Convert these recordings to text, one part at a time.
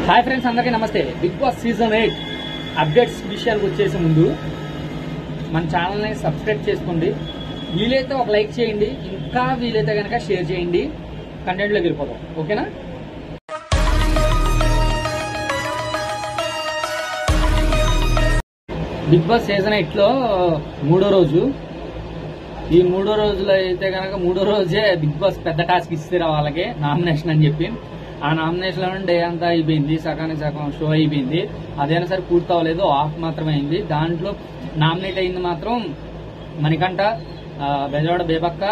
Hi friends, అందరికీ నమస్తే. Big boss season 8 updates విషయాలకు వచ్చేసే ముందు మన ఛానల్ని సబ్స్క్రైబ్ చేసుకోండి. వీలైతే ఒక లైక్ చేయండి, ఇంకా వీలైతే కనుక షేర్ చేయండి. కంటెంట్లోకి వెళ్ళిపోతాం, ఓకేనా? బిగ్ బాస్ సీజన్ 8లో మూడో రోజు. ఈ మూడో రోజులో అయితే కనుక మూడో రోజే బిగ్ బాస్ పెద్ద టాస్క్ ఇస్తారు వాళ్ళకి, నామినేషన్ అని చెప్పి. ఆ నామినేషన్ డే అంతా అయిపోయింది, సగానికి సగం షో అయిపోయింది. అదైనా సరే పూర్తి అవ్వలేదు, ఆఫ్ మాత్రమే అయింది. దాంట్లో నామినేట్ అయింది మాత్రం మణికంఠ, బెజవాడ బేబక్క,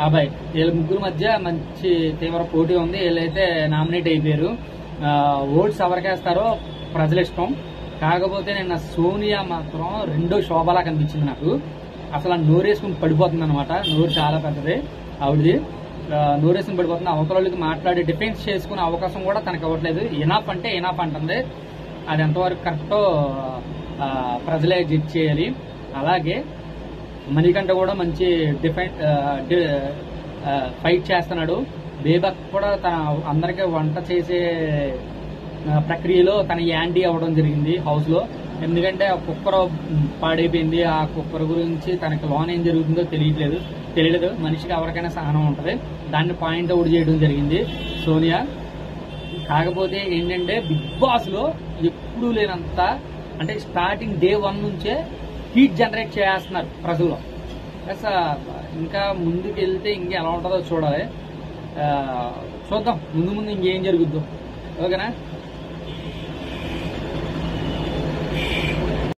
అబ్బాయి. వీళ్ళ ముగ్గురు మధ్య మంచి తీవ్ర పోటీ ఉంది. వీళ్ళైతే నామినేట్ అయిపోయారు. ఓట్స్ ఎవరికేస్తారో ప్రజల ఇష్టం. కాకపోతే నిన్న సోనియా మాత్రం రెండో శోభలా కనిపించింది నాకు. అసలు నోరేసుకుని పడిపోతుంది అనమాట. నోరు చాలా పెద్దది ఆవిడది. నోరేసుకుని పడిపోతుంది. అవతలకి మాట్లాడి డిఫెన్స్ చేసుకునే అవకాశం కూడా తనకు ఇవ్వట్లేదు. ఎనాఫ్ అంటే ఎనాఫ్ అంటుంది. అది ఎంతవరకు కరెక్టో ప్రజలే జడ్జ్ చేయాలి. అలాగే మణికంఠ కూడా మంచి ఫైట్ చేస్తున్నాడు. బేబక్ కూడా తన అందరికీ వంట చేసే ప్రక్రియలో తన యాంటీ అవ్వడం జరిగింది హౌస్ లో. ఎందుకంటే ఆ కుక్కర్ పాడైపోయింది. ఆ కుక్కర్ గురించి తనకి లోన్ ఏం జరుగుతుందో తెలియలేదు. మనిషికి ఎవరికైనా సహనం ఉంటది. దాన్ని పాయింట్ అవుట్ చేయడం జరిగింది సోనియా. కాకపోతే ఏంటంటే బిగ్ బాస్ లో ఎప్పుడూ లేనంత, అంటే స్టార్టింగ్ డే 1 నుంచే హీట్ జనరేట్ చేస్తున్నారు ప్రజల్లో. ఇంకా ముందుకు వెళ్తే ఇంకెలా ఉంటుందో చూడాలి. చూద్దాం ముందు ఇంకేం జరుగుద్దో, ఓకేనా?